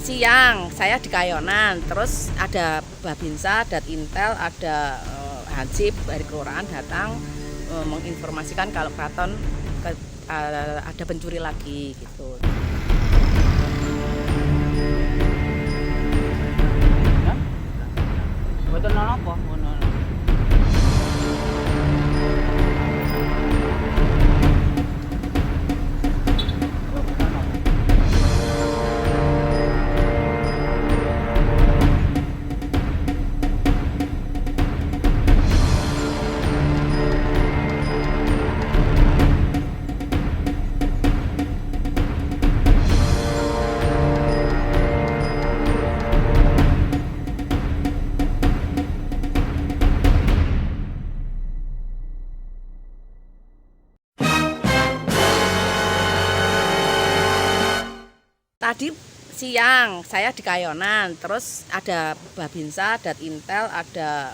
siang saya di Kayonan, terus ada Babinsa, Intel, ada Hansip dari kelurahan datang menginformasikan kalau keraton ada pencuri lagi gitu. Betul apa? Tadi siang saya di Kayonan, terus ada Babinsa, Intel, ada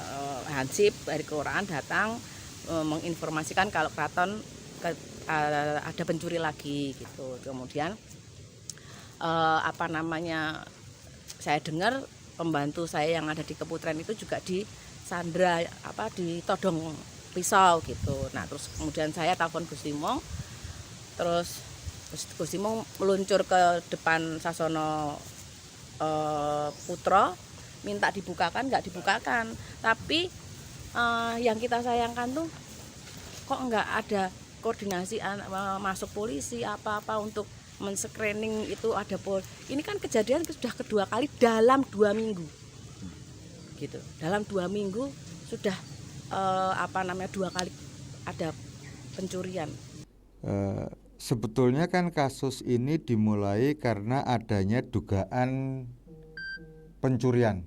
Hansip dari kelurahan datang menginformasikan kalau keraton ada pencuri lagi gitu. Kemudian saya dengar pembantu saya yang ada di Keputren itu juga disandra, ditodong pisau gitu. Nah terus kemudian saya telepon Gus Timong, terus Gus Timong meluncur ke depan Sasono Putro, minta dibukakan, nggak dibukakan. Tapi yang kita sayangkan tuh kok nggak ada koordinasi masuk polisi apa-apa untuk men-screening itu ada ini kan kejadian sudah kedua kali dalam 2 minggu gitu. Dalam 2 minggu sudah 2 kali ada pencurian. Sebetulnya kan kasus ini dimulai karena adanya dugaan pencurian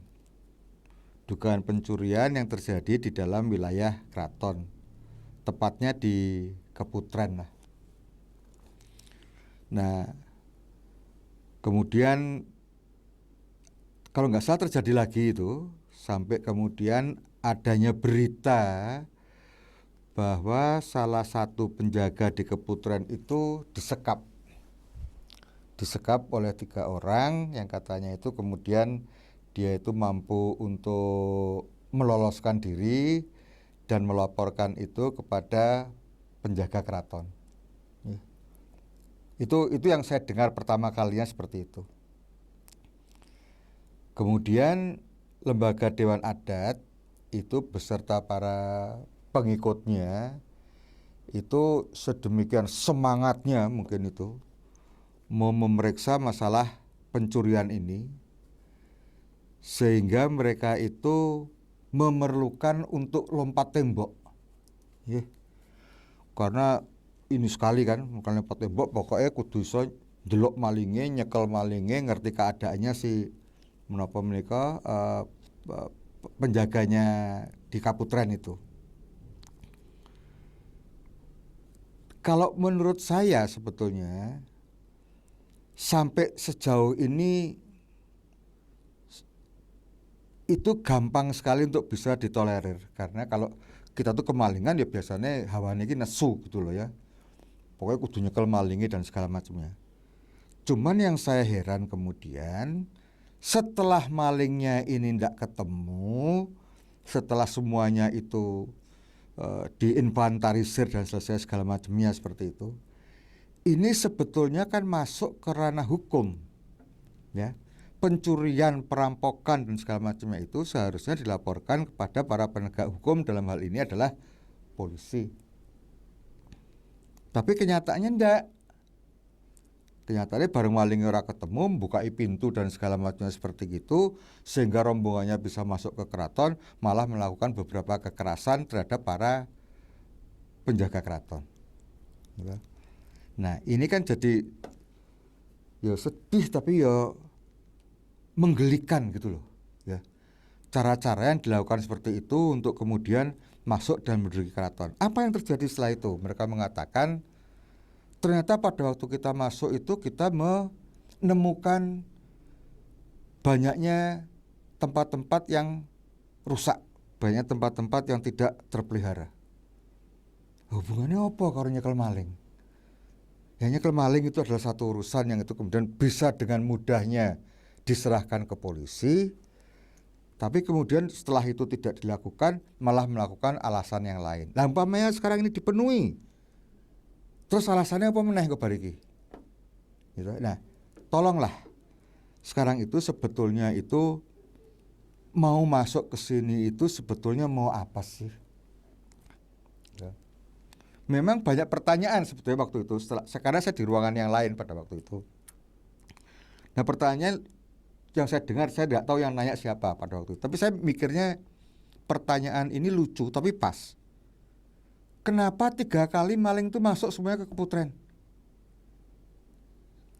yang terjadi di dalam wilayah keraton, tepatnya di Keputren lah. Nah, kemudian kalau nggak salah terjadi lagi itu, sampai kemudian adanya berita bahwa salah satu penjaga di Keputren itu disekap oleh 3 orang yang katanya itu kemudian dia itu mampu untuk meloloskan diri dan melaporkan itu kepada penjaga keraton. Itu yang saya dengar pertama kalinya seperti itu. Kemudian lembaga Dewan Adat itu beserta para pengikutnya itu sedemikian semangatnya mungkin itu mau memeriksa masalah pencurian ini, sehingga mereka itu memerlukan untuk lompat tembok karena ini sekali kan, bukan lompat tembok, pokoknya kudu iso delok malinge, nyekel malinge, ngerti keadaannya si menapa mereka penjaganya di Kaputren itu. Kalau menurut saya sebetulnya sampai sejauh ini itu gampang sekali untuk bisa ditolerir, karena kalau kita tuh kemalingan ya biasanya hawane iki nesu gitu loh ya. Pokoknya kudu nyekel malingi dan segala macamnya. Cuman yang saya heran kemudian setelah malingnya ini ndak ketemu, setelah semuanya itu diinventarisir dan selesai segala macamnya seperti itu, ini sebetulnya kan masuk ke ranah hukum ya. Pencurian, perampokan dan segala macamnya itu seharusnya dilaporkan kepada para penegak hukum, dalam hal ini adalah polisi. Tapi kenyataannya enggak. Kenyataannya bareng malingnya ora ketemu, bukai pintu dan segala macamnya seperti itu, sehingga rombongannya bisa masuk ke keraton, malah melakukan beberapa kekerasan terhadap para penjaga keraton. Nah ini kan jadi ya sedih tapi ya menggelikan gitu loh ya. Cara-cara yang dilakukan seperti itu untuk kemudian masuk dan menduduki keraton. Apa yang terjadi setelah itu? Mereka mengatakan ternyata pada waktu kita masuk itu kita menemukan banyaknya tempat-tempat yang rusak, banyak tempat-tempat yang tidak terpelihara. Hubungannya apa karo nyekel maling? Ya nyekel maling itu adalah satu urusan yang itu kemudian bisa dengan mudahnya diserahkan ke polisi, tapi kemudian setelah itu tidak dilakukan, malah melakukan alasan yang lain. Lah umpamanya sekarang ini dipenuhi, terus alasannya apa meneh kok bariki? Gitu. Nah, tolonglah sekarang itu sebetulnya itu mau masuk ke sini itu sebetulnya mau apa sih? Ya. Memang banyak pertanyaan sebetulnya waktu itu. Sekarang saya di ruangan yang lain pada waktu itu. Nah, pertanyaan yang saya dengar, saya tidak tahu yang nanya siapa pada waktu itu. Tapi saya mikirnya pertanyaan ini lucu tapi pas. Kenapa 3 kali maling itu masuk semuanya ke Keputren?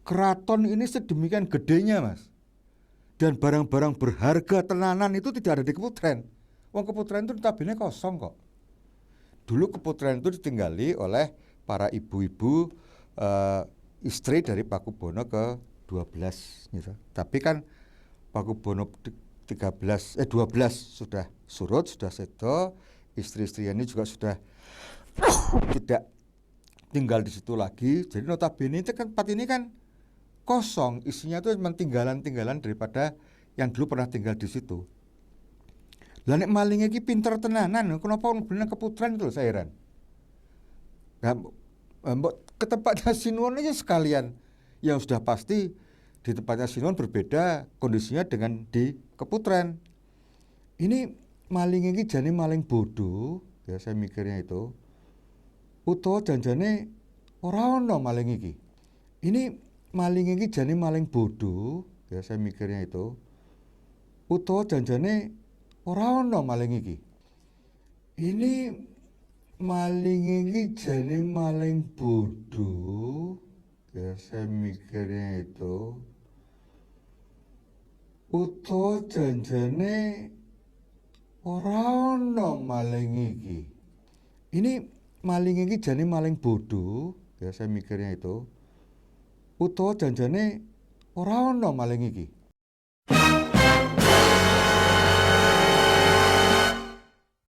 Keraton ini sedemikian gedenya, Mas. Dan barang-barang berharga tenanan itu tidak ada di Keputren. Wong Keputren itu notabene kosong kok. Dulu Keputren itu ditinggali oleh para ibu-ibu istri dari Pakubono ke-12 gitu. Tapi kan Pakubono 12 sudah surut, sudah sedo, istri-istri ini juga sudah tidak tinggal di situ lagi. Jadi notabene itu kan tempat ini kan kosong, isinya itu cuma tinggalan-tinggalan daripada yang dulu pernah tinggal di situ. Lah nek maling iki pinter tenanan, kenapa bener Keputren itu saya heran. Nah, ke tempatnya Sinuwun aja sekalian, yang sudah pasti di tempatnya Sinuwun berbeda kondisinya dengan di Keputren. Ini maling iki jane maling bodoh, ya saya mikirnya itu. Utawa janjane ora ono maling iki. Ini maling iki jane maling bodoh, ya saya mikirnya itu. Utawa janjane ora ono maling iki. Ini maling iki jane maling bodoh, ya saya mikirnya itu. Utawa janjane ora ono maling iki. Ini maling iki jane maling bodoh, ya saya mikirnya itu. Utawa janjane ora ono maling iki.